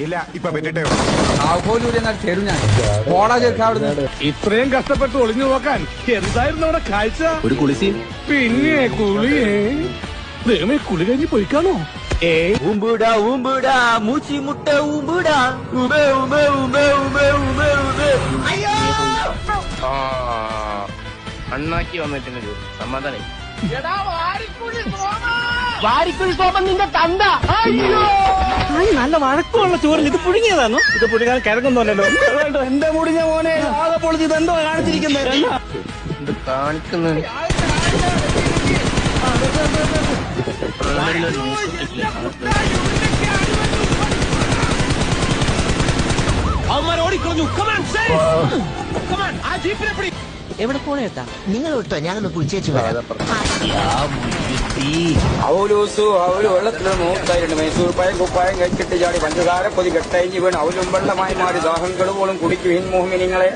ഇല്ല, ഇപ്പൊ പറ്റിട്ടേ ചേരും ഞാൻ പോടാ ചേർക്കാം അവിടുന്ന്. ഇത്രയും കഷ്ടപ്പെട്ട് ഒളിഞ്ഞു നോക്കാൻ എന്തായിരുന്നു അവിടെ കാഴ്ച? ഒരു കുളിസി പിന്നെ കുളിയേ ദൈവമേ, കുളി കഴിഞ്ഞ് പോയിക്കാണോ? ഊമ്പുടാ ഊമ്പുടാ മൂച്ചി മുട്ട ഊമ്പുടാ ഉമേ ഉമേ ഉമേ ഉമേ ഉമേ ഉമേ. അണ്ണാക്കി വന്നിട്ടുണ്ട് സമാധാനം. വാരിക്കുഴി സോമൻ നിന്റെ തന്ത. നല്ല വഴക്കമുള്ള ചോറിൽ ഇത് പുഴുങ്ങിയതാണോ? ഇത് പുഴുങ്ങാൻ കിഴങ്ങുന്നല്ലോ. എന്റെ മുടിഞ്ഞ മോനെ ആകെ പൊളിച്ച് ഇത് എന്തോ കാണിച്ചിരിക്കുന്നത്? ഇത് കാണിക്കുന്നത് എവിടെ പോണേട്ടാ? നിങ്ങൾ വിട്ടോ, ഞാനൊന്ന് കുളിച്ചേച്ചു വരാം. അവലൂസു അവല് വെള്ളത്തിൽ മൂത്തായിരുന്നു. മൈസൂർ പായം കുപ്പായം കഴിച്ചിട്ട് ചാടി പഞ്ചസാര പൊതി കെട്ടഴിഞ്ഞ് വീണ് അവലും വെള്ളമായി മാറി ദാഹം കെടുവോളും കുടിക്കുവിൻ മോഹിനിങ്ങളെ.